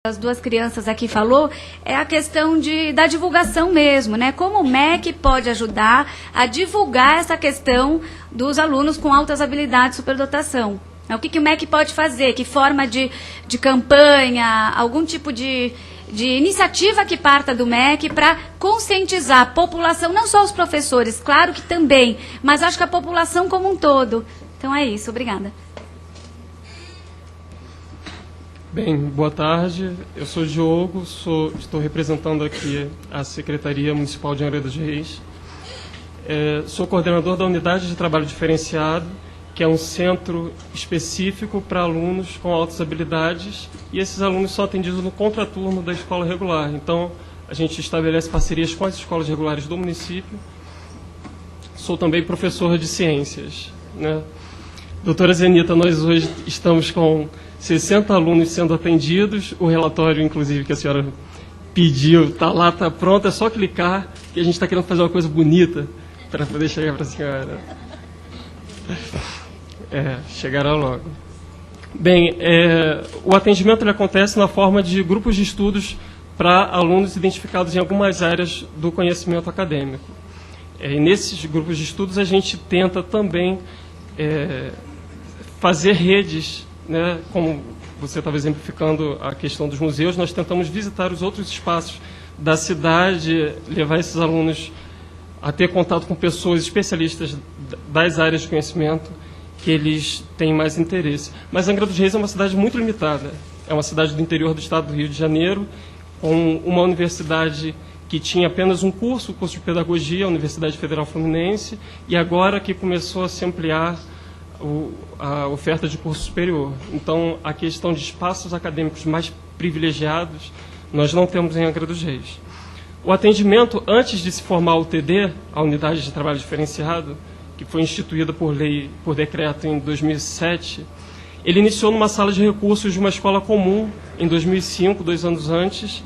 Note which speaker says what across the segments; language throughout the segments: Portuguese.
Speaker 1: as duas crianças aqui falou, é a questão da divulgação mesmo, né? Como o MEC pode ajudar a divulgar essa questão dos alunos com altas habilidades de superdotação? O que o MEC pode fazer? Que forma de campanha, algum tipo de iniciativa que parta do MEC para conscientizar a população, não só os professores, claro que também, mas acho que a população como um todo. Então é isso, obrigada.
Speaker 2: Bem, boa tarde. Eu sou Diogo, estou representando aqui a Secretaria Municipal de Angra dos Reis. Sou coordenador da Unidade de Trabalho Diferenciado, que é um centro específico para alunos com altas habilidades, e esses alunos são atendidos no contraturno da escola regular. Então, a gente estabelece parcerias com as escolas regulares do município. Sou também professor de ciências, né? Doutora Zenita, nós hoje estamos com 60 alunos sendo atendidos. O relatório, inclusive, que a senhora pediu, está lá, está pronto, é só clicar, que a gente está querendo fazer uma coisa bonita para poder chegar para a senhora. Chegará logo. Bem, o atendimento ele acontece na forma de grupos de estudos para alunos identificados em algumas áreas do conhecimento acadêmico. E nesses grupos de estudos a gente tenta também fazer redes, né, como você estava exemplificando a questão dos museus. Nós tentamos visitar os outros espaços da cidade, levar esses alunos a ter contato com pessoas especialistas das áreas de conhecimento que eles têm mais interesse. Mas Angra dos Reis é uma cidade muito limitada. É uma cidade do interior do estado do Rio de Janeiro, com uma universidade que tinha apenas um curso, o curso de pedagogia, a Universidade Federal Fluminense, e agora que começou a se ampliar a oferta de curso superior. Então, a questão de espaços acadêmicos mais privilegiados, nós não temos em Angra dos Reis. O atendimento, antes de se formar o UTD, a Unidade de Trabalho Diferenciado, que foi instituída por lei, por decreto em 2007, ele iniciou numa sala de recursos de uma escola comum em 2005, 2 anos antes,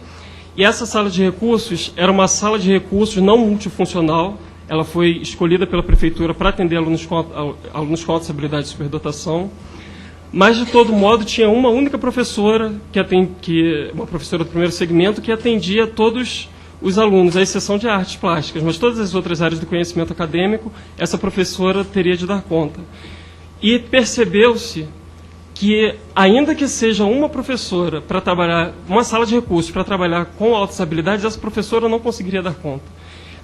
Speaker 2: e essa sala de recursos era uma sala de recursos não multifuncional. Ela foi escolhida pela prefeitura para atender alunos com altas habilidades de superdotação, mas, de todo modo, tinha uma única professora, uma professora do primeiro segmento, que atendia todos os alunos, à exceção de artes plásticas, mas todas as outras áreas do conhecimento acadêmico, essa professora teria de dar conta. E percebeu-se que, ainda que seja uma professora para trabalhar, uma sala de recursos para trabalhar com altas habilidades, essa professora não conseguiria dar conta.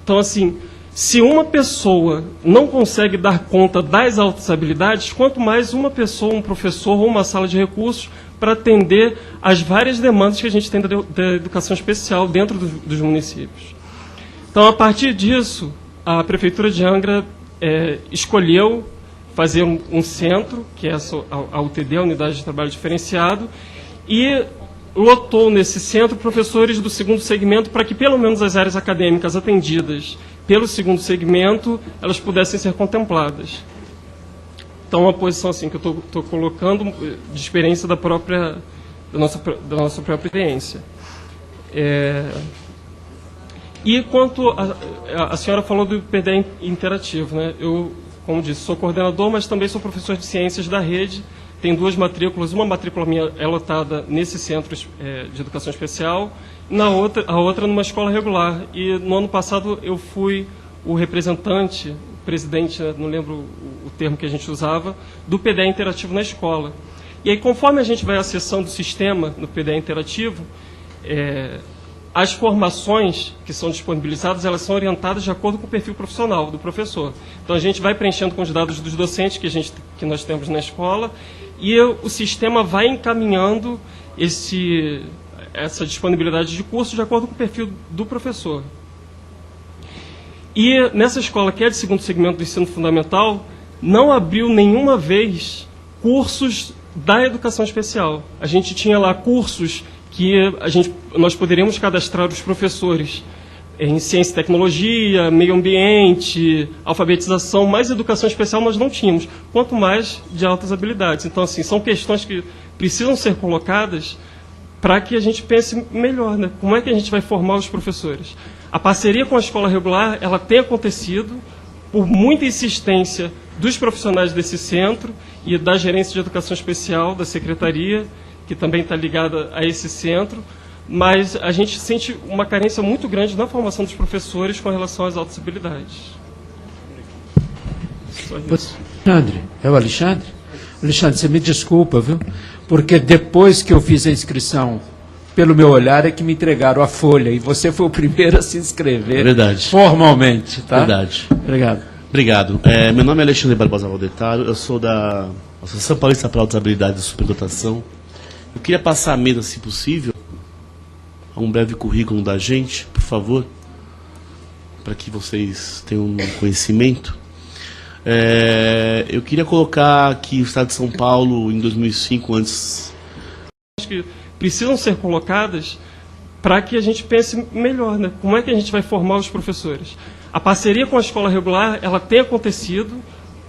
Speaker 2: Então, assim, se uma pessoa não consegue dar conta das altas habilidades, quanto mais uma pessoa, um professor ou uma sala de recursos para atender as várias demandas que a gente tem da educação especial dentro dos municípios. Então, a partir disso, a Prefeitura de Angra escolheu fazer um centro, que é a UTD, a Unidade de Trabalho Diferenciado, e lotou nesse centro professores do segundo segmento para que, pelo menos, as áreas acadêmicas atendidas pelo segundo segmento, elas pudessem ser contempladas. Então, uma posição assim que eu estou colocando de experiência da nossa própria experiência. E quanto a senhora falou do PDE interativo, né? Eu, como disse, sou coordenador, mas também sou professor de ciências da rede. Tem 2 matrículas, uma matrícula minha é lotada nesse centro de educação especial, a outra numa escola regular. E no ano passado eu fui o representante, o presidente, não lembro o termo que a gente usava, do PDE interativo na escola. E aí, conforme a gente vai acessando o sistema no PDE interativo, as formações que são disponibilizadas, elas são orientadas de acordo com o perfil profissional do professor. Então, a gente vai preenchendo com os dados dos docentes que nós temos na escola, e o sistema vai encaminhando essa disponibilidade de curso de acordo com o perfil do professor. E nessa escola, que é de segundo segmento do ensino fundamental, não abriu nenhuma vez cursos da educação especial. A gente tinha lá cursos que nós poderíamos cadastrar os professores em ciência e tecnologia, meio ambiente, alfabetização, mas educação especial nós não tínhamos, quanto mais de altas habilidades. Então, assim, são questões que precisam ser colocadas para que a gente pense melhor, né? Como é que a gente vai formar os professores? A parceria com a escola regular, ela tem acontecido por muita insistência dos profissionais desse centro e da gerência de educação especial da secretaria, que que também está ligada a esse centro, mas a gente sente uma carência muito grande na formação dos professores com relação às altas habilidades. Só isso.
Speaker 3: Alexandre, é o Alexandre? Alexandre, você me desculpa, viu? Porque depois que eu fiz a inscrição, pelo meu olhar, é que me entregaram a folha, e você foi o primeiro a se inscrever.
Speaker 4: Verdade.
Speaker 3: Formalmente, tá?
Speaker 4: Verdade.
Speaker 3: Obrigado.
Speaker 4: Obrigado. Meu nome é Alexandre Barbosa Valdetaro, eu sou da Associação Paulista para Altas Habilidades e Superdotação. Eu queria passar a mesa, se possível, a um breve currículo da gente, por favor, para que vocês tenham um conhecimento. Eu queria colocar aqui o Estado de São Paulo em 2005, antes...
Speaker 2: Acho que precisam ser colocadas para que a gente pense melhor, né? Como é que a gente vai formar os professores? A parceria com a escola regular, ela tem acontecido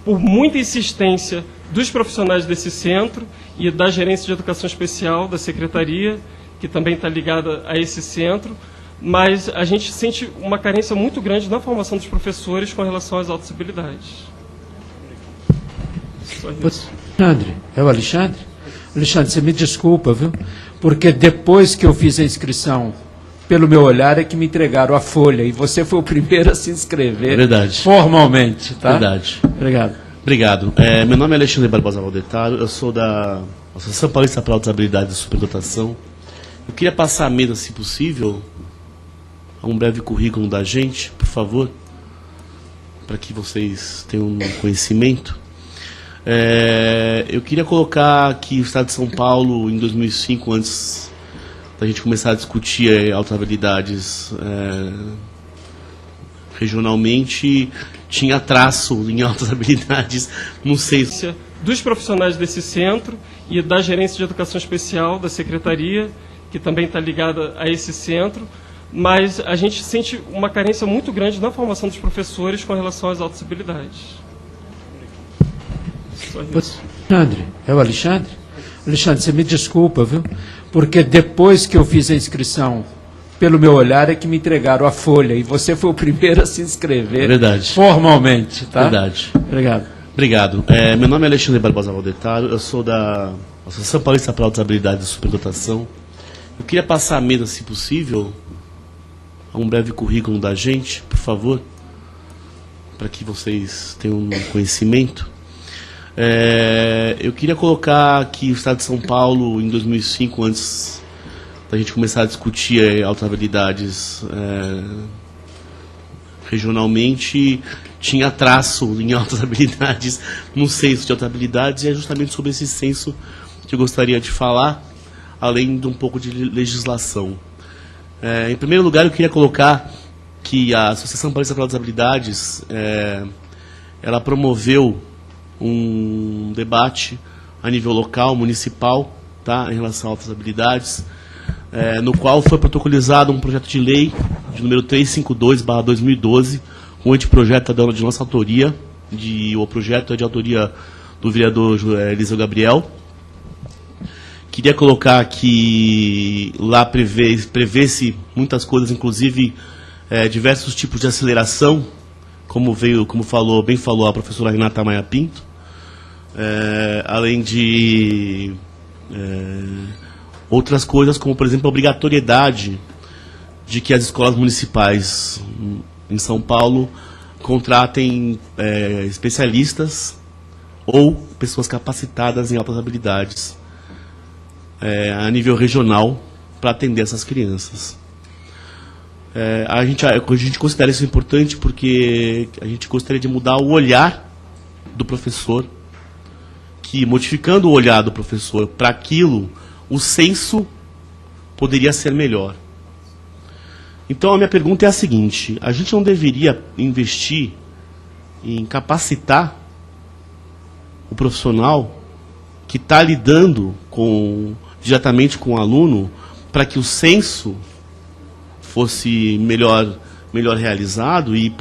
Speaker 2: por muita insistência dos profissionais desse centro e da gerência de educação especial, da secretaria, que também está ligada a esse centro, mas a gente sente uma carência muito grande na formação dos professores com relação às altas habilidades. Só isso.
Speaker 3: Alexandre, é o Alexandre? Alexandre, você me desculpa, viu? Porque depois que eu fiz a inscrição, pelo meu olhar, é que me entregaram a folha, e você foi o primeiro a se inscrever.
Speaker 4: Verdade.
Speaker 3: Formalmente, tá?
Speaker 4: Verdade.
Speaker 3: Obrigado.
Speaker 4: Obrigado. Meu nome é Alexandre Barbosa Valdetaro, eu sou da Associação Paulista para Altas Habilidades e Superdotação. Eu queria passar a mesa, se possível, a um breve currículo da gente, por favor, para que vocês tenham um conhecimento. Eu queria colocar aqui o Estado de São Paulo em 2005, antes da gente começar a discutir altas habilidades regionalmente, tinha traço em altas habilidades, não sei.
Speaker 2: Dos profissionais desse centro e da gerência de educação especial, da secretaria, que também está ligada a esse centro, mas a gente sente uma carência muito grande na formação dos professores com relação às altas habilidades. Só isso.
Speaker 3: Alexandre, é o Alexandre? Alexandre, você me desculpa, viu? Porque depois que eu fiz a inscrição, pelo meu olhar, é que me entregaram a folha, e você foi o primeiro a se inscrever.
Speaker 4: Verdade.
Speaker 3: Formalmente, tá?
Speaker 4: Verdade.
Speaker 3: Obrigado.
Speaker 4: Obrigado. Meu nome é Alexandre Barbosa Valdetaro, eu sou da Associação Paulista para Altas Habilidades e Superdotação. Eu queria passar a mesa, se possível, a um breve currículo da gente, por favor, para que vocês tenham um conhecimento. Eu queria colocar aqui o Estado de São Paulo em 2005, antes da gente começar a discutir altas habilidades regionalmente, tinha traço em altas habilidades, no censo de altas habilidades, e é justamente sobre esse censo que eu gostaria de falar, além de um pouco de legislação. Em primeiro lugar, eu queria colocar que a Associação Paulista para Altas Habilidades, ela promoveu um debate a nível local, municipal, tá, em relação a altas habilidades, no qual foi protocolizado um projeto de lei de número 352/2012, um anteprojeto de nossa autoria, o projeto é de autoria do vereador Eliseu Gabriel. Queria colocar que lá prevê-se muitas coisas, inclusive diversos tipos de aceleração, como bem falou a professora Renata Maia Pinto, além de outras coisas, como, por exemplo, a obrigatoriedade de que as escolas municipais em São Paulo contratem especialistas ou pessoas capacitadas em altas habilidades a nível regional para atender essas crianças. A gente considera isso importante porque a gente gostaria de mudar o olhar do professor, que, modificando o olhar do professor para aquilo, o censo poderia ser melhor. Então, a minha pergunta é a seguinte: a gente não deveria investir em capacitar o profissional que está lidando diretamente com o aluno para que o censo fosse melhor realizado e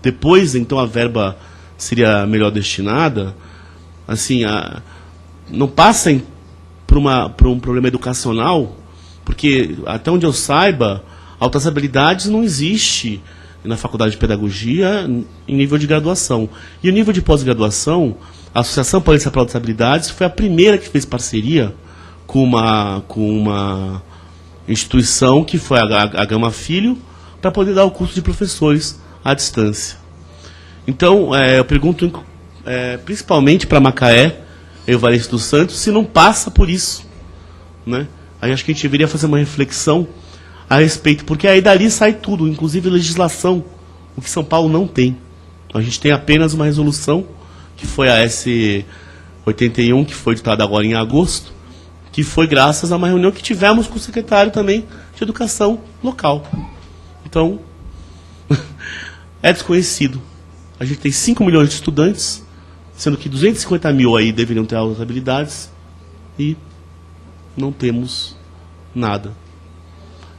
Speaker 4: depois, então, a verba seria melhor destinada? Assim, não passem por um problema educacional, porque, até onde eu saiba, altas habilidades não existe na faculdade de pedagogia em nível de graduação. E o nível de pós-graduação, a Associação Paulista para Altas Habilidades foi a primeira que fez parceria com uma instituição que foi a Gama Filho, para poder dar o curso de professores à distância. Então, eu pergunto principalmente para Macaé, Evaristo dos Santos, se não passa por isso, né? Aí acho que a gente deveria fazer uma reflexão a respeito, porque aí dali sai tudo, inclusive legislação, o que São Paulo não tem. A gente tem apenas uma resolução, que foi a S81, que foi ditada agora em agosto, que foi graças a uma reunião que tivemos com o secretário também de Educação local. Então, é desconhecido. A gente tem 5 milhões de estudantes, sendo que 250 mil aí deveriam ter altas habilidades, e não temos nada.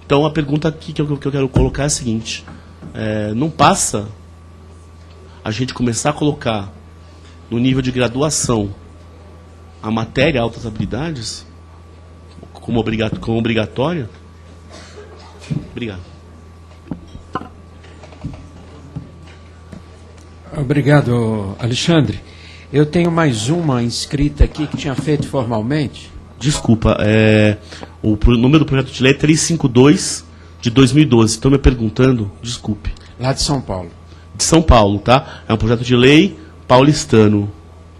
Speaker 4: Então, a pergunta aqui que eu quero colocar é a seguinte: não passa a gente começar a colocar no nível de graduação a matéria altas habilidades como obrigatória? Obrigado.
Speaker 3: Obrigado, Alexandre. Eu tenho mais uma inscrita aqui que tinha feito formalmente.
Speaker 4: Desculpa, o número do projeto de lei é 352 de 2012. Estão me perguntando, desculpe.
Speaker 3: Lá de São Paulo.
Speaker 4: De São Paulo, tá? É um projeto de lei paulistano,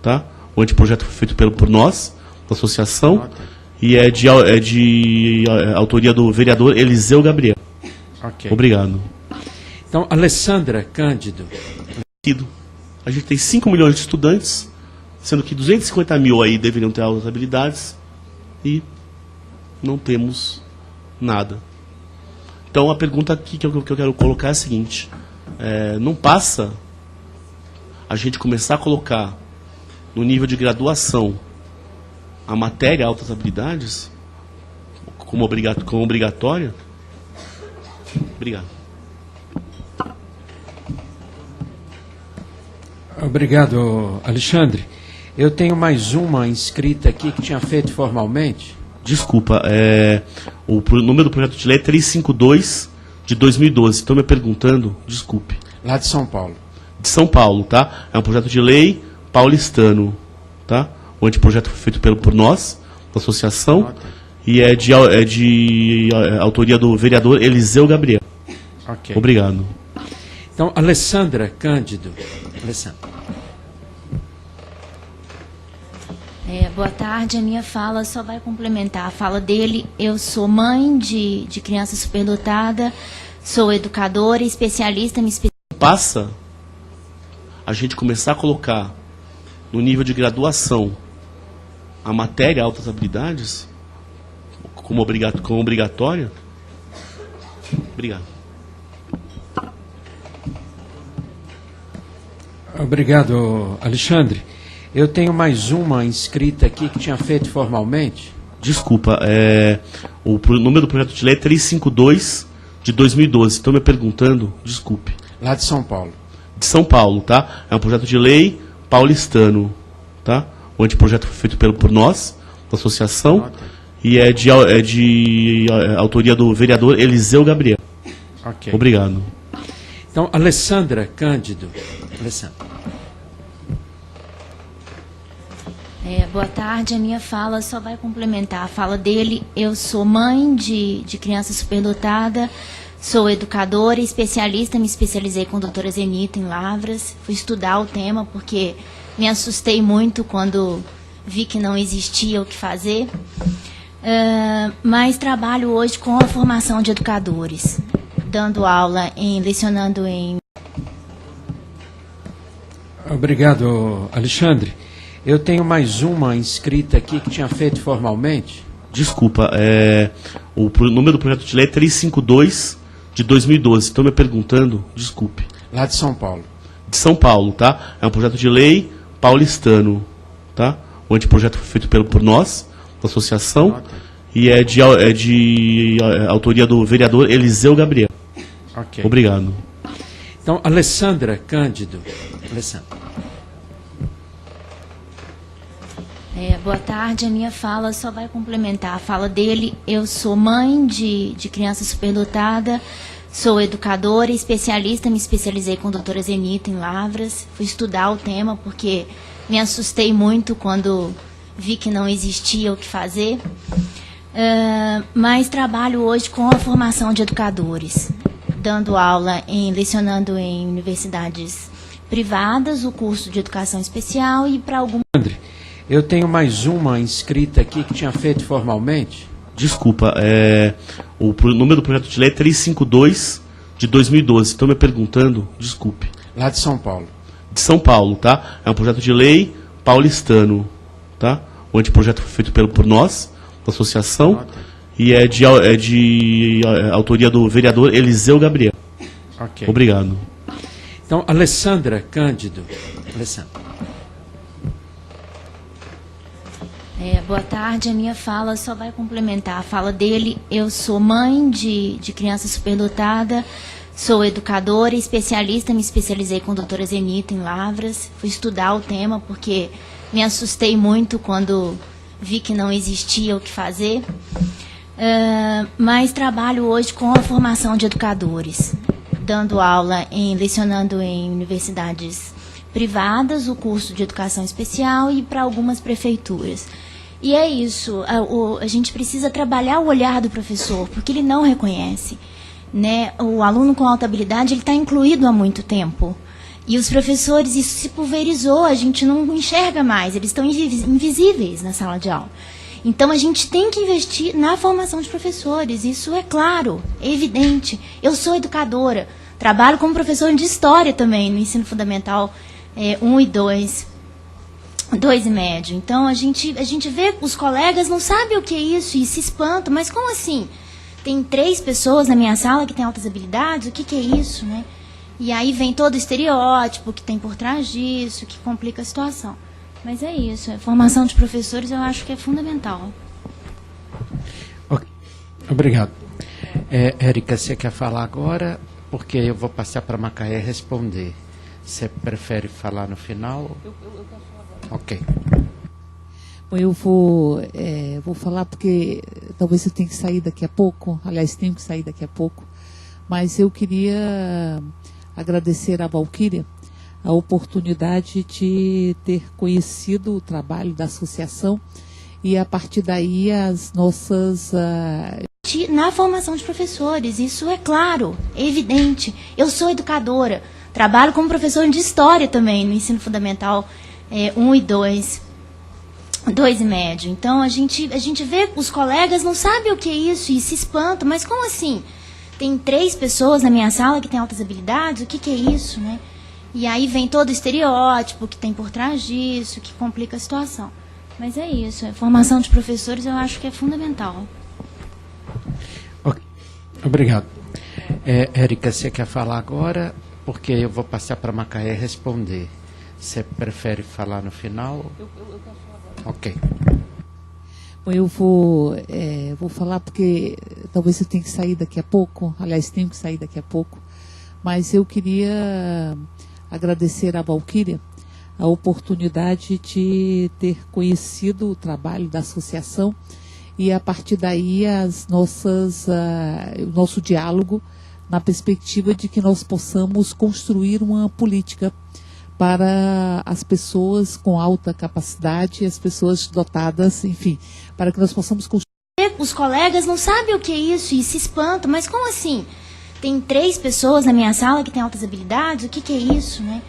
Speaker 4: tá? O anteprojeto foi feito por nós, da associação, e é de autoria do vereador Eliseu Gabriel.
Speaker 3: Ok.
Speaker 4: Obrigado.
Speaker 3: Então, Alessandra Cândido.
Speaker 4: A gente tem 5 milhões de estudantes, sendo que 250 mil aí deveriam ter altas habilidades, e não temos nada. Então, a pergunta aqui que eu quero colocar é a seguinte: não passa a gente começar a colocar no nível de graduação a matéria altas habilidades como obrigatória? Obrigado.
Speaker 3: Obrigado, Alexandre. Eu tenho mais uma inscrita aqui que tinha feito formalmente.
Speaker 4: Desculpa, o número do projeto de lei é 352 de 2012. Estão me perguntando, desculpe.
Speaker 3: Lá de São Paulo.
Speaker 4: De São Paulo, tá? É um projeto de lei paulistano, tá? O anteprojeto foi feito por nós, da associação, e é de autoria do vereador Eliseu Gabriel.
Speaker 3: Ok.
Speaker 4: Obrigado.
Speaker 3: Então, Alessandra Cândido. Alessandra.
Speaker 5: Boa tarde, a minha fala só vai complementar a fala dele. Eu sou mãe de criança superdotada, sou educadora, especialista,
Speaker 4: Passa a gente começar a colocar no nível de graduação a matéria altas habilidades como obrigatória? Obrigado.
Speaker 3: Obrigado, Alexandre. Eu tenho mais uma inscrita aqui que tinha feito formalmente.
Speaker 4: Desculpa, o número do projeto de lei é 352 de 2012. Estão me perguntando, desculpe.
Speaker 3: Lá de São Paulo.
Speaker 4: De São Paulo, tá? É um projeto de lei paulistano, tá? O anteprojeto foi feito por nós, da associação, e é de autoria do vereador Eliseu Gabriel.
Speaker 3: Ok.
Speaker 4: Obrigado.
Speaker 3: Então, Alessandra Cândido. Alessandra.
Speaker 5: Boa tarde, a minha fala só vai complementar a fala dele. Eu sou mãe de criança superdotada, sou educadora, especialista, me especializei com a doutora Zenita em Lavras. Fui estudar o tema porque me assustei muito quando vi que não existia o que fazer. Mas trabalho hoje com a formação de educadores, dando aula, lecionando em...
Speaker 3: Obrigado, Alexandre. Eu tenho mais uma inscrita aqui que tinha feito formalmente.
Speaker 4: Desculpa, o número do projeto de lei é 352 de 2012. Estão me perguntando, desculpe.
Speaker 3: Lá de São Paulo.
Speaker 4: De São Paulo, tá? É um projeto de lei paulistano, tá? O anteprojeto foi feito por nós, da associação, e é de autoria do vereador Eliseu Gabriel.
Speaker 3: Ok.
Speaker 4: Obrigado.
Speaker 3: Então, Alessandra Cândido. Alessandra.
Speaker 5: Boa tarde, a minha fala só vai complementar a fala dele. Eu sou mãe de criança superdotada, sou educadora, especialista, me especializei com a doutora Zenita em Lavras. Fui estudar o tema porque me assustei muito quando vi que não existia o que fazer, mas trabalho hoje com a formação de educadores, dando aula, lecionando em universidades privadas, o curso de educação especial e para algum...
Speaker 3: André, eu tenho mais uma inscrita aqui que tinha feito formalmente.
Speaker 4: Desculpa, o número do projeto de lei é 352 de 2012. Estão me perguntando, desculpe.
Speaker 3: Lá de São Paulo.
Speaker 4: De São Paulo, tá? É um projeto de lei paulistano, tá? O anteprojeto foi feito por nós, da associação, e é de autoria do vereador Eliseu Gabriel.
Speaker 3: Ok.
Speaker 4: Obrigado.
Speaker 3: Então, Alessandra Cândido. Alessandra.
Speaker 5: Boa tarde, a minha fala só vai complementar a fala dele. Eu sou mãe de criança superdotada, sou educadora, especialista, me especializei com a doutora Zenita em Lavras. Fui estudar o tema porque me assustei muito quando vi que não existia o que fazer. Mas trabalho hoje com a formação de educadores, dando aula, lecionando em universidades privadas, o curso de educação especial e para algumas prefeituras. E é isso, a gente precisa trabalhar o olhar do professor, porque ele não reconhece, né? O aluno com alta habilidade está incluído há muito tempo. E os professores, isso se pulverizou, a gente não enxerga mais, eles estão invisíveis na sala de aula. Então, a gente tem que investir na formação de professores, isso é claro, é evidente. Eu sou educadora, trabalho como professora de história também, no ensino fundamental 1 e 2. 2 e médio. Então, a gente vê, os colegas não sabem o que é isso e se espantam. Mas como assim? Tem 3 pessoas na minha sala que têm altas habilidades, o que é isso, né? E aí vem todo o estereótipo que tem por trás disso, que complica a situação. Mas é isso, a formação de professores eu acho que é fundamental.
Speaker 3: Okay. Obrigado. Érica, você quer falar agora? Porque eu vou passar para a Macaé responder. Você prefere falar no final? Eu quero falar agora. Ok.
Speaker 6: Bom, eu vou falar porque talvez eu tenha que sair daqui a pouco. Aliás, tenho que sair daqui a pouco. Mas eu queria agradecer à Valquíria a oportunidade de ter conhecido o trabalho da associação e, a partir daí, as nossas...
Speaker 5: Na formação de professores, isso é claro, é evidente. Eu sou educadora, trabalho como professora de história também, no ensino fundamental 1 e 2. 2 e médio. Então, a gente vê, os colegas não sabem o que é isso e se espantam. Mas como assim? Tem 3 pessoas na minha sala que têm altas habilidades, o que é isso, né? E aí vem todo o estereótipo que tem por trás disso, que complica a situação. Mas é isso, a formação de professores eu acho que é fundamental.
Speaker 3: Okay. Obrigado. Érica, você quer falar agora? Porque eu vou passar para a Macaé responder. Você prefere falar no final? Eu quero falar agora. Ok.
Speaker 6: Bom, eu vou falar porque talvez eu tenha que sair daqui a pouco. Aliás, tenho que sair daqui a pouco. Mas eu queria agradecer à Valquíria a oportunidade de ter conhecido o trabalho da associação e, a partir daí, o nosso diálogo na perspectiva de que nós possamos construir uma política para as pessoas com alta capacidade, as pessoas dotadas, enfim, para que nós possamos construir.
Speaker 5: Os colegas não sabem o que é isso e se espantam. Mas como assim? Tem 3 pessoas na minha sala que têm altas habilidades, o que é isso, né?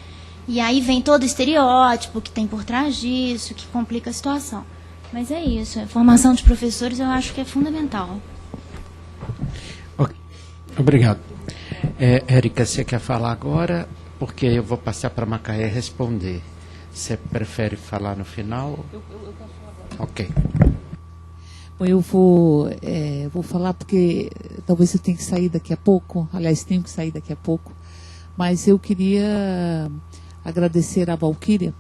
Speaker 5: E aí vem todo o estereótipo que tem por trás disso, que complica a situação. Mas é isso, a formação de professores eu acho que é fundamental.
Speaker 3: Okay. Obrigado. Érica, você quer falar agora? Porque eu vou passar para a Macaé responder. Você prefere falar no final? Eu quero falar agora. Ok.
Speaker 6: Bom, eu vou falar porque talvez eu tenha que sair daqui a pouco. Aliás, tenho que sair daqui a pouco. Mas eu queria agradecer à Valquíria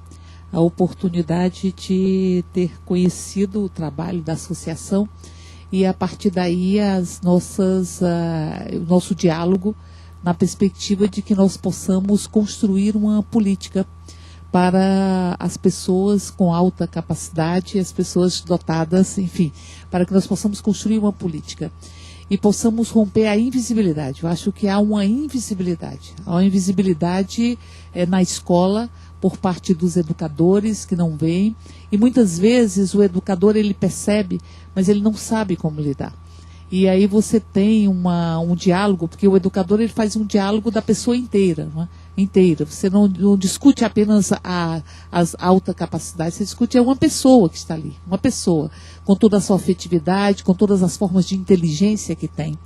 Speaker 6: a oportunidade de ter conhecido o trabalho da associação e, a partir daí, o nosso diálogo na perspectiva de que nós possamos construir uma política para as pessoas com alta capacidade, as pessoas dotadas, enfim, para que nós possamos construir uma política e possamos romper a invisibilidade. Eu acho que há uma invisibilidade. Há uma invisibilidade na escola por parte dos educadores que não veem, e muitas vezes o educador ele percebe, mas ele não sabe como lidar. E aí você tem um diálogo, porque o educador ele faz um diálogo da pessoa inteira, não é? Inteira. Você não discute apenas as alta capacidade, você discute uma pessoa que está ali, uma pessoa, com toda a sua afetividade, com todas as formas de inteligência que tem.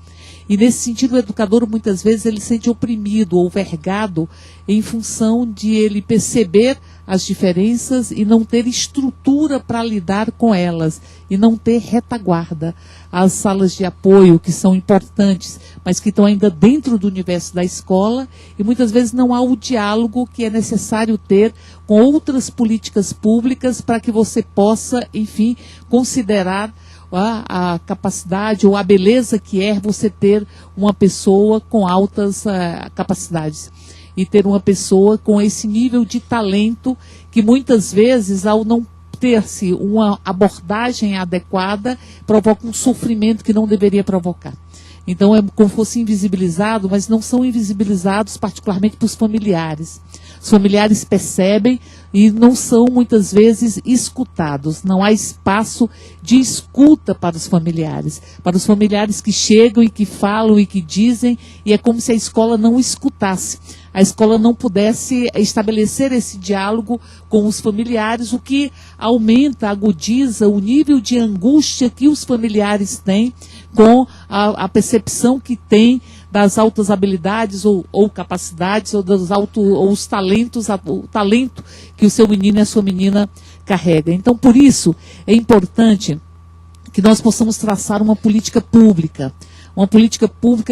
Speaker 6: E nesse sentido o educador muitas vezes ele se sente oprimido ou vergado em função de ele perceber as diferenças e não ter estrutura para lidar com elas, e não ter retaguarda. As salas de apoio, que são importantes, mas que estão ainda dentro do universo da escola, e muitas vezes não há o diálogo que é necessário ter com outras políticas públicas para que você possa, enfim, considerar a capacidade ou a beleza que é você ter uma pessoa com altas capacidades. E ter uma pessoa com esse nível de talento que muitas vezes, ao não ter-se uma abordagem adequada, provoca um sofrimento que não deveria provocar. Então é como se fosse invisibilizado, mas não são invisibilizados particularmente para os familiares. Os familiares percebem e não são muitas vezes escutados. Não há espaço de escuta para os familiares que chegam e que falam e que dizem, e é como se a escola não escutasse. A escola não pudesse estabelecer esse diálogo com os familiares, o que aumenta, agudiza o nível de angústia que os familiares têm com a percepção que tem das altas habilidades ou capacidades ou os talentos, o talento que o seu menino e a sua menina carrega. Então, por isso, é importante que nós possamos traçar uma política pública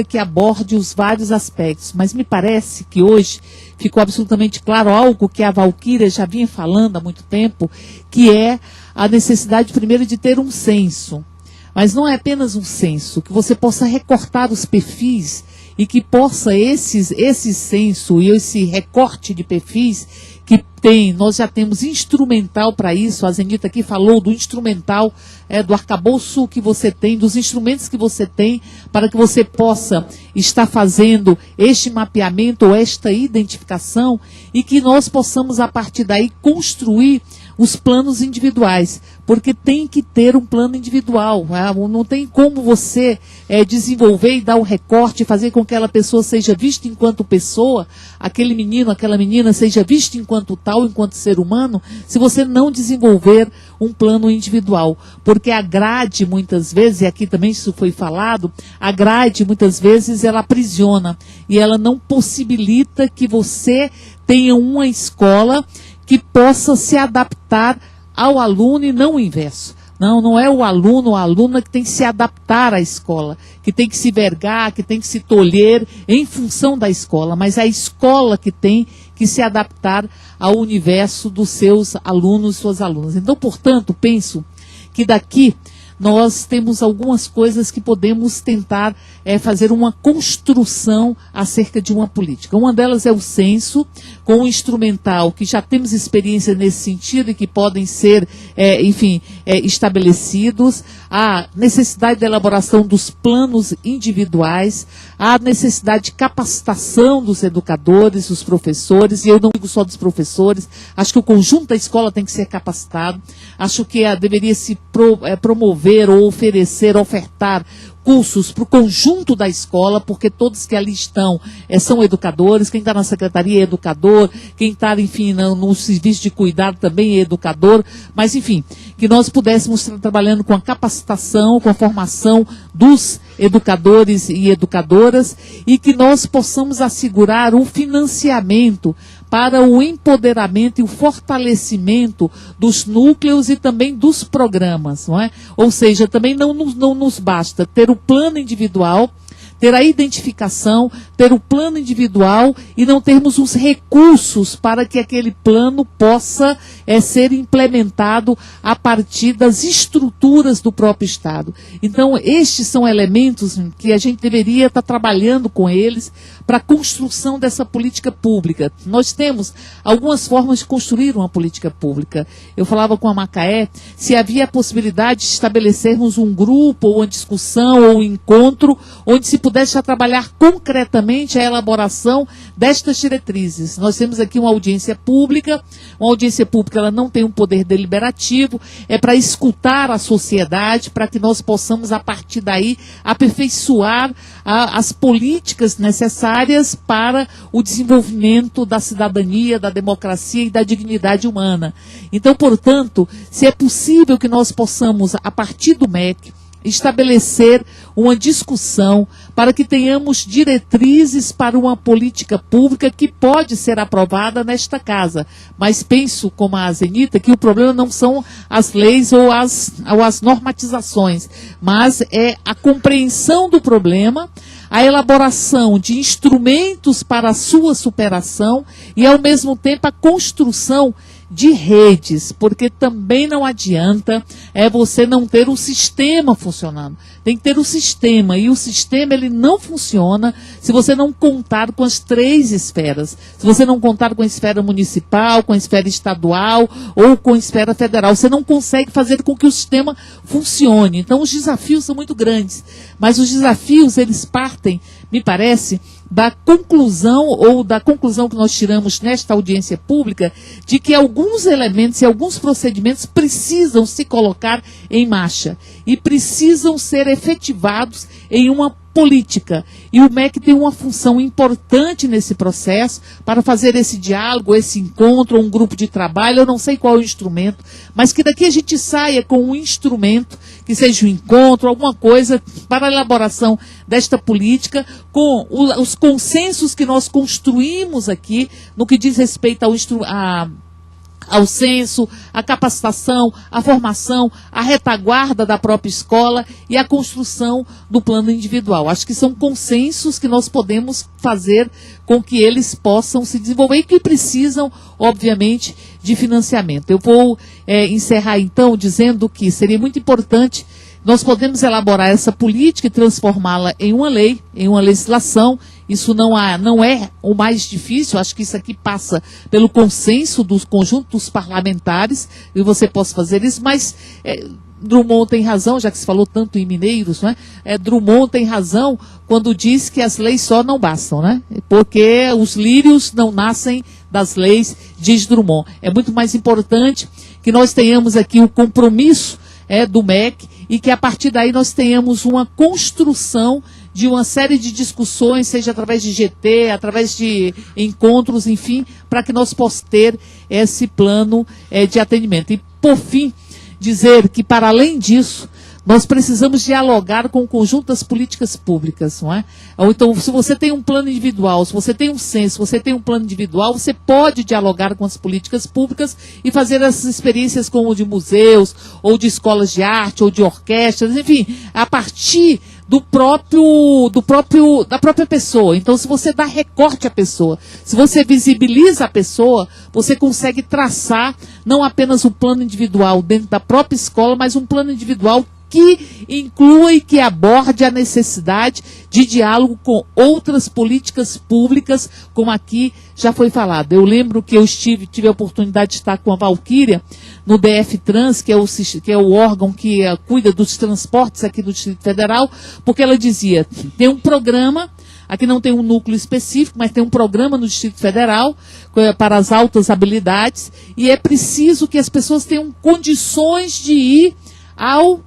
Speaker 6: que aborde os vários aspectos. Mas me parece que hoje ficou absolutamente claro algo que a Valquíria já vinha falando há muito tempo, que é a necessidade, primeiro, de ter um censo. Mas não é apenas um censo, que você possa recortar os perfis e que possa esse censo e esse recorte de perfis que tem, nós já temos instrumental para isso. A Zenita aqui falou do instrumental, do arcabouço que você tem, dos instrumentos que você tem para que você possa estar fazendo este mapeamento ou esta identificação, e que nós possamos a partir daí construir os planos individuais, porque tem que ter um plano individual. Não tem como você desenvolver e dar um recorte, fazer com que aquela pessoa seja vista enquanto pessoa, aquele menino, aquela menina seja vista enquanto tal, enquanto ser humano, se você não desenvolver um plano individual. Porque a grade, muitas vezes, e aqui também isso foi falado, a grade, muitas vezes, ela aprisiona, e ela não possibilita que você tenha uma escola que possa se adaptar ao aluno e não o inverso. Não é o aluno ou a aluna que tem que se adaptar à escola, que tem que se vergar, que tem que se tolher em função da escola, mas é a escola que tem que se adaptar ao universo dos seus alunos e suas alunas. Então, portanto, penso que daqui nós temos algumas coisas que podemos tentar fazer uma construção acerca de uma política. Uma delas é o censo, com um instrumental que já temos experiência nesse sentido e que podem ser, estabelecidos. A necessidade da elaboração dos planos individuais, a necessidade de capacitação dos educadores, dos professores, e eu não digo só dos professores, acho que o conjunto da escola tem que ser capacitado, acho que deveria se promover ou ofertar cursos para o conjunto da escola, porque todos que ali estão são educadores, quem está na secretaria é educador, quem está, enfim, no serviço de cuidado também é educador, mas, enfim, que nós pudéssemos estar trabalhando com a capacitação, com a formação dos educadores e educadoras, e que nós possamos assegurar o financiamento para o empoderamento e o fortalecimento dos núcleos e também dos programas, não é? Ou seja, também não nos basta ter o plano individual, ter a identificação, ter o plano individual e não termos os recursos para que aquele plano possa ser implementado a partir das estruturas do próprio Estado. Então, estes são elementos que a gente deveria estar trabalhando com eles para a construção dessa política pública. Nós temos algumas formas de construir uma política pública. Eu falava com a Macaé se havia a possibilidade de estabelecermos um grupo, ou uma discussão, ou um encontro, onde se pudesse pudesse já trabalhar concretamente a elaboração destas diretrizes. Nós temos aqui uma audiência pública ela não tem um poder deliberativo, é para escutar a sociedade, para que nós possamos, a partir daí, aperfeiçoar as políticas necessárias para o desenvolvimento da cidadania, da democracia e da dignidade humana. Então, portanto, se é possível que nós possamos, a partir do MEC, estabelecer uma discussão para que tenhamos diretrizes para uma política pública que pode ser aprovada nesta casa. Mas penso, como a Zenita, que o problema não são as leis ou as normatizações, mas é a compreensão do problema, a elaboração de instrumentos para a sua superação e, ao mesmo tempo, a construção de redes, porque também não adianta você não ter o sistema funcionando. Tem que ter o sistema, e o sistema ele não funciona se você não contar com as 3 esferas. Se você não contar com a esfera municipal, com a esfera estadual ou com a esfera federal, você não consegue fazer com que o sistema funcione. Então os desafios são muito grandes, mas os desafios eles partem, me parece, da conclusão que nós tiramos nesta audiência pública, de que alguns elementos e alguns procedimentos precisam se colocar em marcha e precisam ser efetivados em uma política. E o MEC tem uma função importante nesse processo para fazer esse diálogo, esse encontro, um grupo de trabalho, eu não sei qual é o instrumento, mas que daqui a gente saia com um instrumento, que seja um encontro, alguma coisa para a elaboração desta política, com os consensos que nós construímos aqui, no que diz respeito ao censo, a capacitação, a formação, a retaguarda da própria escola e a construção do plano individual. Acho que são consensos que nós podemos fazer com que eles possam se desenvolver e que precisam, obviamente, de financiamento. Eu vou encerrar, então, dizendo que seria muito importante nós podemos elaborar essa política e transformá-la em uma lei, em uma legislação. Isso não é o mais difícil, acho que isso aqui passa pelo consenso do conjunto dos parlamentares, e você possa fazer isso, mas Drummond tem razão, já que se falou tanto em mineiros, não é? Drummond tem razão quando diz que as leis só não bastam, né? Porque os lírios não nascem das leis, diz Drummond. É muito mais importante que nós tenhamos aqui o compromisso do MEC, e que a partir daí nós tenhamos uma construção de uma série de discussões, seja através de GT, através de encontros, enfim, para que nós possamos ter esse plano de atendimento. E, por fim, dizer que, para além disso, nós precisamos dialogar com o conjunto das políticas públicas, não é? Então, se você tem um plano individual, se você tem um censo, se você tem um plano individual, você pode dialogar com as políticas públicas e fazer essas experiências como de museus, ou de escolas de arte, ou de orquestras, enfim, a partir da própria pessoa. Então, se você dá recorte à pessoa, se você visibiliza a pessoa, você consegue traçar não apenas um plano individual dentro da própria escola, mas um plano individual que inclua e que aborde a necessidade de diálogo com outras políticas públicas, como aqui já foi falado. Eu lembro que eu tive a oportunidade de estar com a Valquíria no DF Trans, que é o órgão que cuida dos transportes aqui do Distrito Federal, porque ela dizia, tem um programa, aqui não tem um núcleo específico, mas tem um programa no Distrito Federal para as altas habilidades, e é preciso que as pessoas tenham condições de ir ao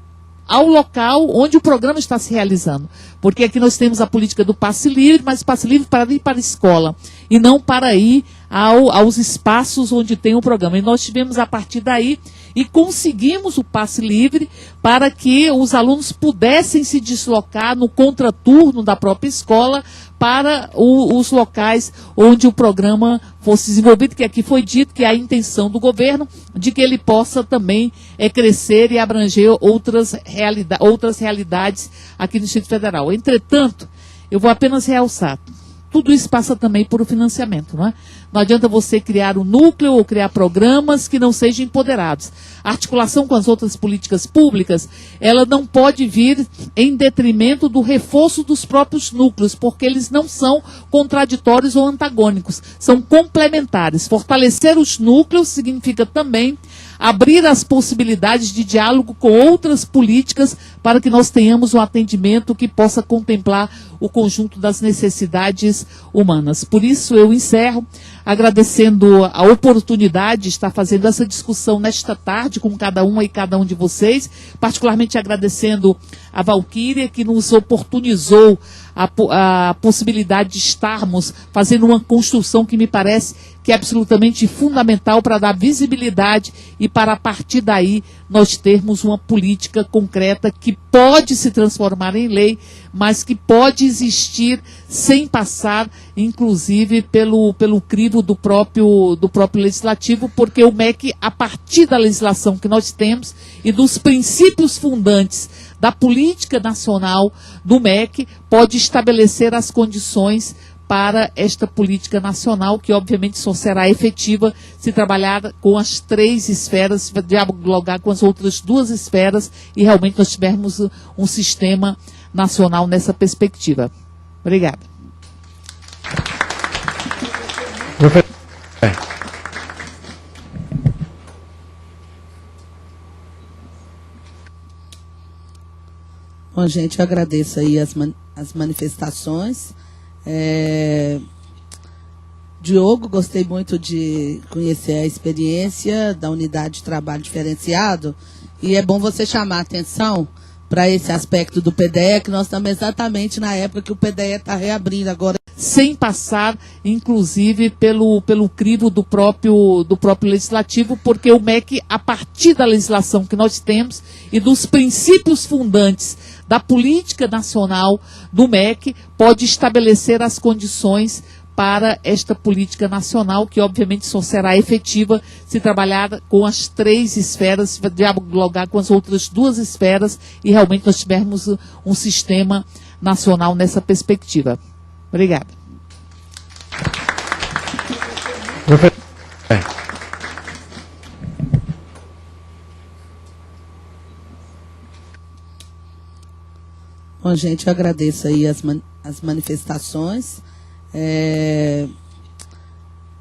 Speaker 6: local onde o programa está se realizando. Porque aqui nós temos a política do passe livre, mas passe livre para ir para a escola, e não para ir aos espaços onde tem o programa. E nós tivemos a partir daí, e conseguimos o passe livre para que os alunos pudessem se deslocar no contraturno da própria escola para os locais onde o programa fosse desenvolvido, que aqui foi dito que é a intenção do governo de que ele possa também crescer e abranger outras realidades aqui no Distrito Federal. Entretanto, eu vou apenas realçar, tudo isso passa também por o financiamento, não é? Não adianta você criar um núcleo ou criar programas que não sejam empoderados. A articulação com as outras políticas públicas, ela não pode vir em detrimento do reforço dos próprios núcleos, porque eles não são contraditórios ou antagônicos, são complementares. Fortalecer os núcleos significa também abrir as possibilidades de diálogo com outras políticas para que nós tenhamos um atendimento que possa contemplar o conjunto das necessidades humanas. Por isso eu encerro agradecendo a oportunidade de estar fazendo essa discussão nesta tarde com cada uma e cada um de vocês, particularmente agradecendo a Valquíria, que nos oportunizou a possibilidade de estarmos fazendo uma construção que me parece que é absolutamente fundamental para dar visibilidade e para, a partir daí, nós termos uma política concreta que pode se transformar em lei, mas que pode existir sem passar, inclusive, pelo crivo do próprio legislativo, porque o MEC, a partir da legislação que nós temos e dos princípios fundantes da política nacional do MEC, pode estabelecer as condições para esta política nacional, que obviamente só será efetiva se trabalhar com as 3 esferas, se dialogar com as outras 2 esferas e realmente nós tivermos um sistema nacional nessa perspectiva. Obrigada.
Speaker 7: Bom, gente, eu agradeço aí as manifestações. Diogo, gostei muito de conhecer a experiência da unidade de trabalho diferenciado e é bom você chamar a atenção para esse aspecto do PDE, que nós estamos exatamente na época que o PDE está reabrindo agora. Sem passar, inclusive, pelo crivo do próprio legislativo, porque o MEC, a partir da legislação que nós temos e dos princípios fundantes da política nacional do MEC, pode estabelecer as condições para esta política nacional, que obviamente só será efetiva se trabalhar com as 3 esferas, se dialogar com as outras 2 esferas e realmente nós tivermos um sistema nacional nessa perspectiva. Obrigada. Bom, gente, eu agradeço aí as manifestações.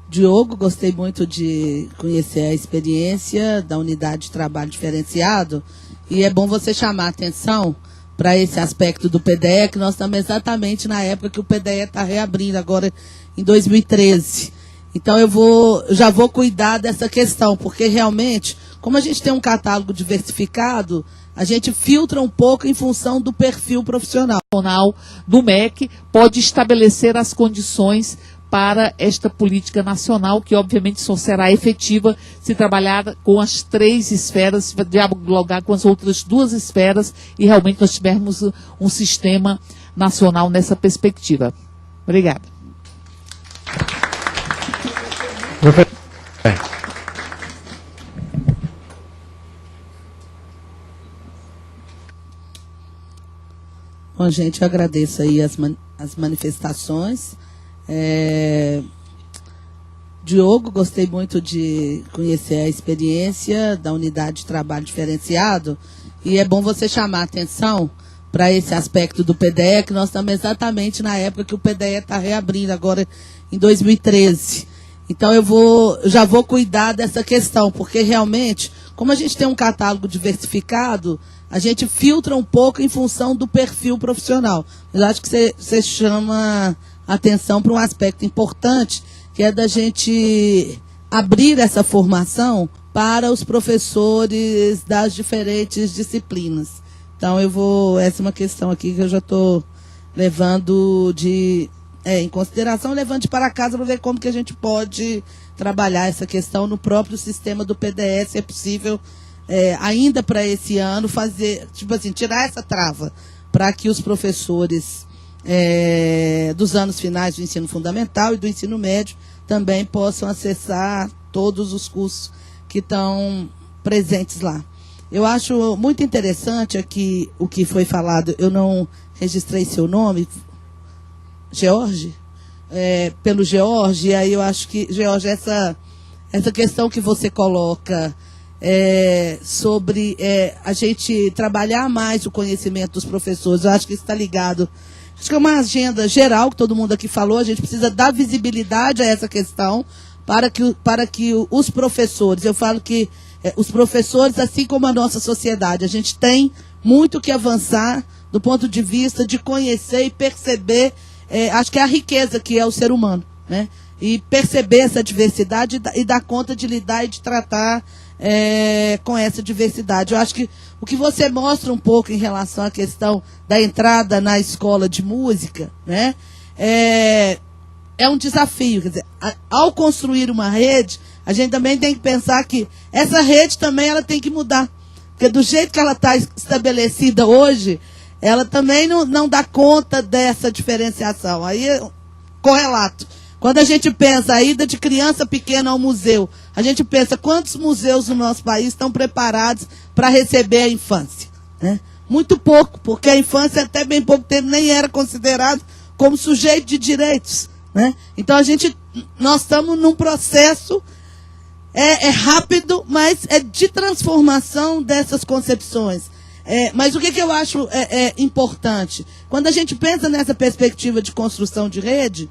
Speaker 7: Diogo, gostei muito de conhecer a experiência da unidade de trabalho diferenciado e é bom você chamar a atenção para esse aspecto do PDE, que nós estamos exatamente na época que o PDE está reabrindo agora em 2013. Então eu já vou cuidar dessa questão, porque realmente, como a gente tem um catálogo diversificado, a gente filtra um pouco em função do perfil profissional. Do MEC pode estabelecer as condições para esta política nacional, que obviamente só será efetiva se trabalhar com as 3 esferas, se dialogar com as outras 2 esferas e realmente nós tivermos um sistema nacional nessa perspectiva. Obrigada. Bom, gente, eu agradeço aí as manifestações. Diogo, gostei muito de conhecer a experiência da unidade de trabalho diferenciado e é bom você chamar a atenção para esse aspecto do PDE, que nós estamos exatamente na época que o PDE está reabrindo agora em 2013. Então eu já vou cuidar dessa questão, porque realmente, como a gente tem um catálogo diversificado, a gente filtra um pouco em função do perfil profissional. Eu acho que você chama atenção para um aspecto importante, que é da gente abrir essa formação para os professores das diferentes disciplinas. Então, essa é uma questão aqui que eu já estou levando em consideração, levando para casa para ver como que a gente pode trabalhar essa questão no próprio sistema do PDE, se é possível, ainda para esse ano, fazer, tipo assim, tirar essa trava, para que os professores dos anos finais do ensino fundamental e do ensino médio também possam acessar todos os cursos que estão presentes lá. Eu acho muito interessante aqui o que foi falado, eu não registrei seu nome, George? Pelo George, aí eu acho que, George, essa questão que você coloca sobre a gente trabalhar mais o conhecimento dos professores, eu acho que isso está ligado. Acho que é uma agenda geral, que todo mundo aqui falou, a gente precisa dar visibilidade a essa questão para que os professores, eu falo que os professores, assim como a nossa sociedade. A gente tem muito que avançar do ponto de vista de conhecer e perceber, acho que é a riqueza que é o ser humano, né? E perceber essa diversidade e dar conta de lidar e de tratar com essa diversidade. Eu acho que o que você mostra um pouco em relação à questão da entrada na escola de música, né, é um desafio. Quer dizer, ao construir uma rede, a gente também tem que pensar que essa rede também ela tem que mudar. Porque do jeito que ela está estabelecida hoje, ela também não dá conta dessa diferenciação. Aí, correlato. Quando a gente pensa a ida de criança pequena ao museu, a gente pensa quantos museus no nosso país estão preparados para receber a infância, né? Muito pouco, porque a infância até bem pouco tempo nem era considerada como sujeito de direitos, né? Então nós estamos num processo rápido, mas é de transformação dessas concepções. Mas o que eu acho importante? Quando a gente pensa nessa perspectiva de construção de rede,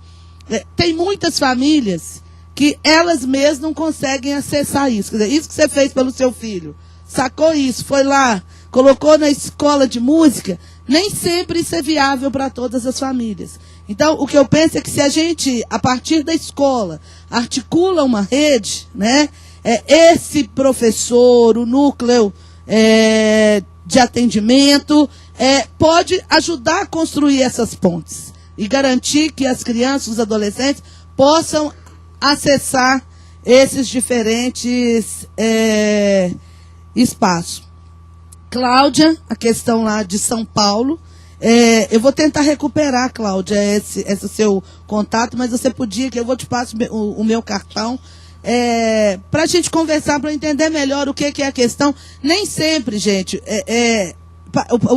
Speaker 7: tem muitas famílias que elas mesmas não conseguem acessar isso. Quer dizer, isso que você fez pelo seu filho, sacou isso, foi lá, colocou na escola de música, nem sempre isso é viável para todas as famílias. Então, o que eu penso é que se a gente, a partir da escola, articula uma rede, né, esse professor, o núcleo de atendimento, pode ajudar a construir essas pontes e garantir que as crianças, os adolescentes, possam acessar esses diferentes espaços. Cláudia, a questão lá de São Paulo, eu vou tentar recuperar, Cláudia, esse seu contato, mas você podia, que eu vou te passar o meu cartão, para a gente conversar, para entender melhor o que é a questão. Nem sempre, gente,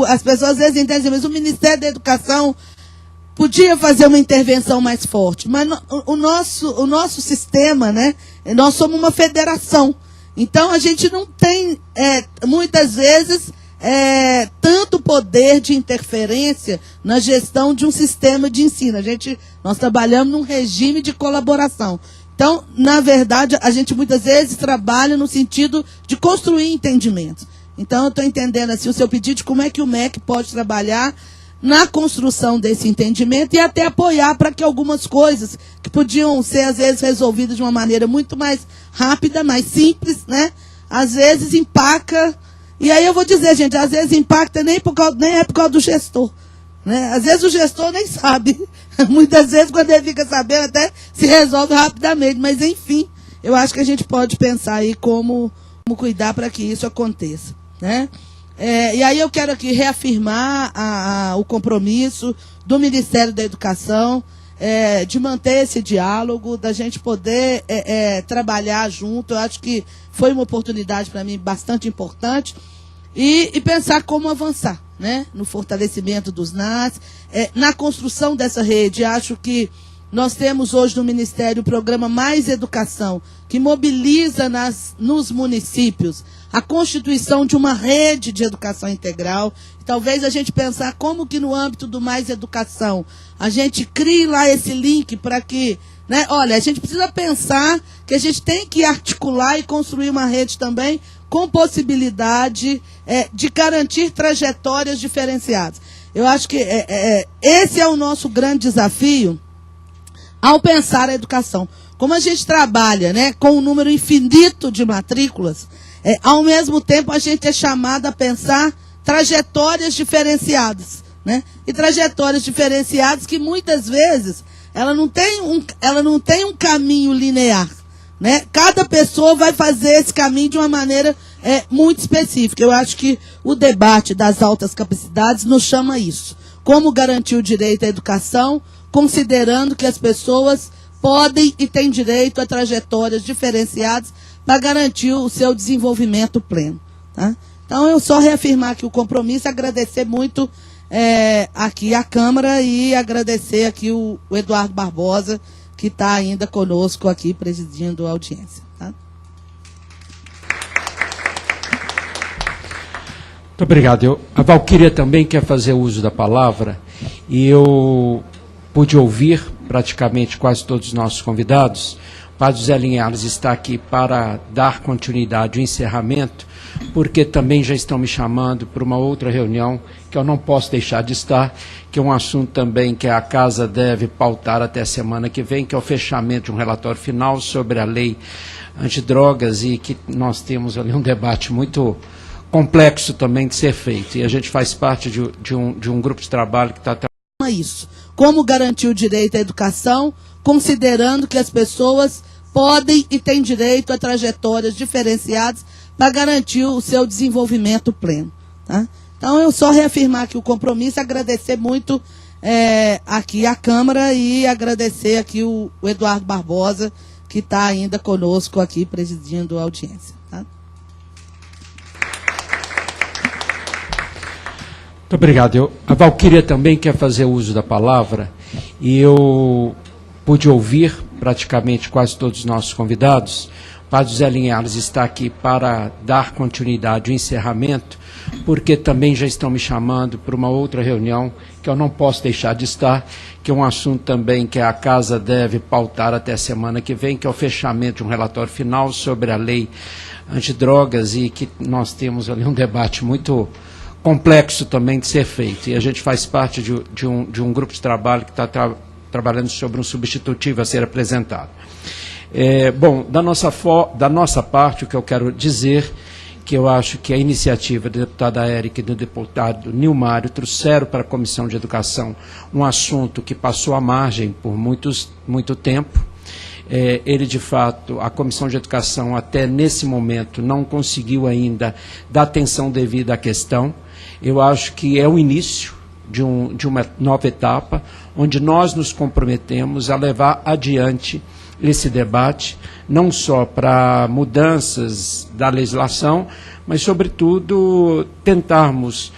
Speaker 7: as pessoas às vezes entendem, mas o Ministério da Educação podia fazer uma intervenção mais forte, mas o nosso sistema, né, nós somos uma federação, então a gente não tem, muitas vezes, tanto poder de interferência na gestão de um sistema de ensino. Nós trabalhamos num regime de colaboração. Então, na verdade, a gente muitas vezes trabalha no sentido de construir entendimentos. Então, eu estou entendendo assim, o seu pedido de como é que o MEC pode trabalhar na construção desse entendimento e até apoiar para que algumas coisas que podiam ser, às vezes, resolvidas de uma maneira muito mais rápida, mais simples, né? Às vezes empaca. E aí eu vou dizer, gente, às vezes impacta nem é por causa do gestor, né? Às vezes o gestor nem sabe. Muitas vezes, quando ele fica sabendo, até se resolve rapidamente. Mas, enfim, eu acho que a gente pode pensar aí como cuidar para que isso aconteça, né? E aí eu quero aqui reafirmar o compromisso do Ministério da Educação de manter esse diálogo, da gente poder trabalhar junto. Eu acho que foi uma oportunidade para mim bastante importante e pensar como avançar, né, no fortalecimento dos NAS, na construção dessa rede. Acho que nós temos hoje no Ministério o programa Mais Educação, que mobiliza nos municípios a constituição de uma rede de educação integral. Talvez a gente pensar como que no âmbito do Mais Educação a gente crie lá esse link para que, né, olha, a gente precisa pensar que a gente tem que articular e construir uma rede também com possibilidade de garantir trajetórias diferenciadas. Eu acho que esse é o nosso grande desafio ao pensar a educação. Como a gente trabalha, né, com um número infinito de matrículas, ao mesmo tempo a gente é chamado a pensar trajetórias diferenciadas, né? E trajetórias diferenciadas que muitas vezes ela não tem um caminho linear, né? Cada pessoa vai fazer esse caminho de uma maneira muito específica. Eu acho que o debate das altas capacidades nos chama a isso. Como garantir o direito à educação, considerando que as pessoas podem e têm direito a trajetórias diferenciadas para garantir o seu desenvolvimento pleno, tá? Então, eu só reafirmar aqui o compromisso, agradecer muito aqui a Câmara e agradecer aqui o Eduardo Barbosa, que está ainda conosco aqui, presidindo a audiência. Tá?
Speaker 3: Muito obrigado. A Valquíria também quer fazer uso da palavra, e eu pude ouvir praticamente quase todos os nossos convidados, Padre José Linhares está aqui para dar continuidade ao encerramento, porque também já estão me chamando para uma outra reunião que eu não posso deixar de estar, que é um assunto também que a Casa deve pautar até a semana que vem, que é o fechamento de um relatório final sobre a lei antidrogas, e que nós temos ali um debate muito complexo também de ser feito. E a gente faz parte de um grupo de trabalho que está trabalhando.
Speaker 7: Isso. Como garantir o direito à educação, considerando que as pessoas podem e têm direito a trajetórias diferenciadas para garantir o seu desenvolvimento pleno. Tá? Então, eu só reafirmar aqui o compromisso, agradecer muito aqui a Câmara e agradecer aqui o Eduardo Barbosa, que está ainda conosco aqui, presidindo a audiência. Tá?
Speaker 3: Muito obrigado. A Valquíria também quer fazer uso da palavra, e eu pude ouvir praticamente quase todos os nossos convidados. O Padre José Linhares está aqui para dar continuidade ao encerramento, porque também já estão me chamando para uma outra reunião que eu não posso deixar de estar, que é um assunto também que a Casa deve pautar até a semana que vem, que é o fechamento de um relatório final sobre a lei antidrogas, e que nós temos ali um debate muito complexo também de ser feito. E a gente faz parte de um grupo de trabalho que está trabalhando sobre um substitutivo a ser apresentado. Bom, da nossa parte, o que eu quero dizer, que eu acho que a iniciativa da deputada Érica e do deputado Nilmário trouxeram para a Comissão de Educação um assunto que passou à margem por muito tempo. Ele, de fato, a Comissão de Educação, até nesse momento, não conseguiu ainda dar atenção devida à questão. Eu acho que é o início de uma nova etapa, onde nós nos comprometemos a levar adiante esse debate, não só para mudanças da legislação, mas, sobretudo, tentarmos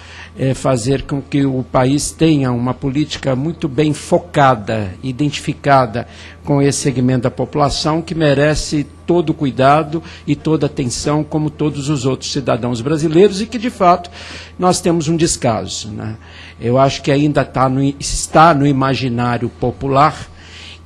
Speaker 3: fazer com que o país tenha uma política muito bem focada, identificada com esse segmento da população, que merece todo o cuidado e toda a atenção, como todos os outros cidadãos brasileiros, e que, de fato, nós temos um descaso, né? Eu acho que ainda está no imaginário popular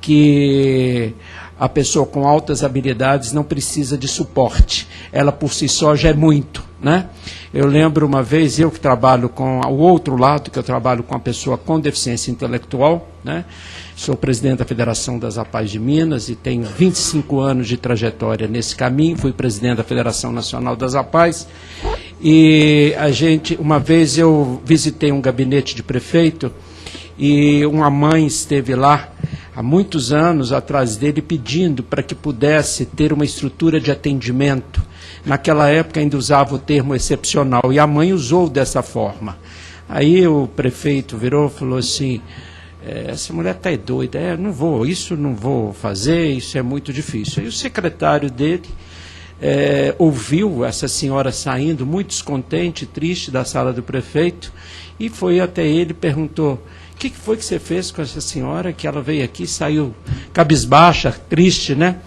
Speaker 3: que a pessoa com altas habilidades não precisa de suporte, ela por si só já é muito, né? Eu lembro uma vez, eu que trabalho com o outro lado, que eu trabalho com a pessoa com deficiência intelectual, né? Sou presidente da Federação das APAES de Minas e tenho 25 anos de trajetória nesse caminho, fui presidente da Federação Nacional das APAES, e uma vez eu visitei um gabinete de prefeito, e uma mãe esteve lá há muitos anos atrás dele pedindo para que pudesse ter uma estrutura de atendimento. Naquela época ainda usava o termo excepcional, e a mãe usou dessa forma. Aí o prefeito virou e falou assim: essa mulher está doida, não vou fazer, isso é muito difícil. Aí o secretário dele ouviu essa senhora saindo, muito descontente, triste, da sala do prefeito, e foi até ele e perguntou: o que foi que você fez com essa senhora, que ela veio aqui, saiu cabisbaixa, triste, né?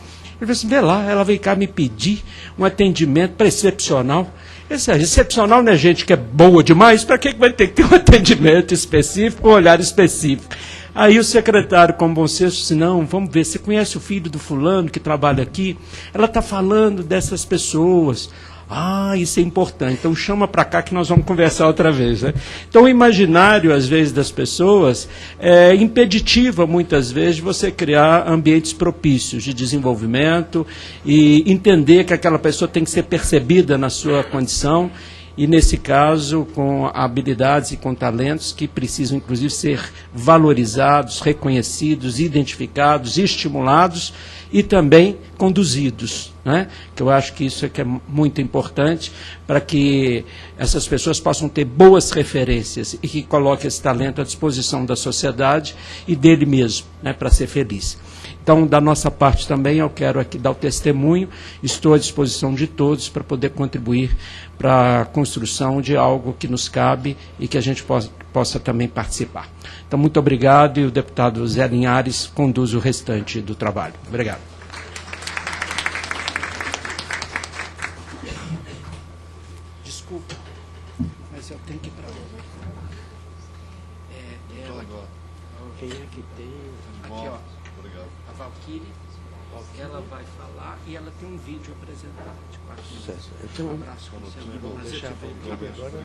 Speaker 3: Ele falou assim: vê lá, ela veio cá me pedir um atendimento excepcional. Excepcional não é gente que é boa demais? Para que vai ter que ter um atendimento específico, um olhar específico? Aí o secretário, com bom senso, disse: não, vamos ver, você conhece o filho do fulano que trabalha aqui? Ela está falando dessas pessoas. Ah, isso é importante, então chama para cá que nós vamos conversar outra vez, né? Então o imaginário, às vezes, das pessoas é impeditiva, muitas vezes, de você criar ambientes propícios de desenvolvimento e entender que aquela pessoa tem que ser percebida na sua condição, e, nesse caso, com habilidades e com talentos que precisam, inclusive, ser valorizados, reconhecidos, identificados, estimulados e também conduzidos, né? Que eu acho que isso é que é muito importante para que essas pessoas possam ter boas referências e que coloquem esse talento à disposição da sociedade e dele mesmo, né, para ser feliz. Então, da nossa parte também, eu quero aqui dar o testemunho, estou à disposição de todos para poder contribuir para a construção de algo que nos cabe e que a gente possa também participar. Então, muito obrigado, e o deputado Zé Linhares conduz o restante do trabalho. Obrigado. Desculpa, mas eu tenho que ir para lá. Quem é que tem? Aqui, ó. A Valquíria. Ela vai falar e ela tem um vídeo apresentado de 4 minutos.
Speaker 8: Certo. Então,
Speaker 3: Um abraço, Luciano. Prazer te ver.
Speaker 8: agora.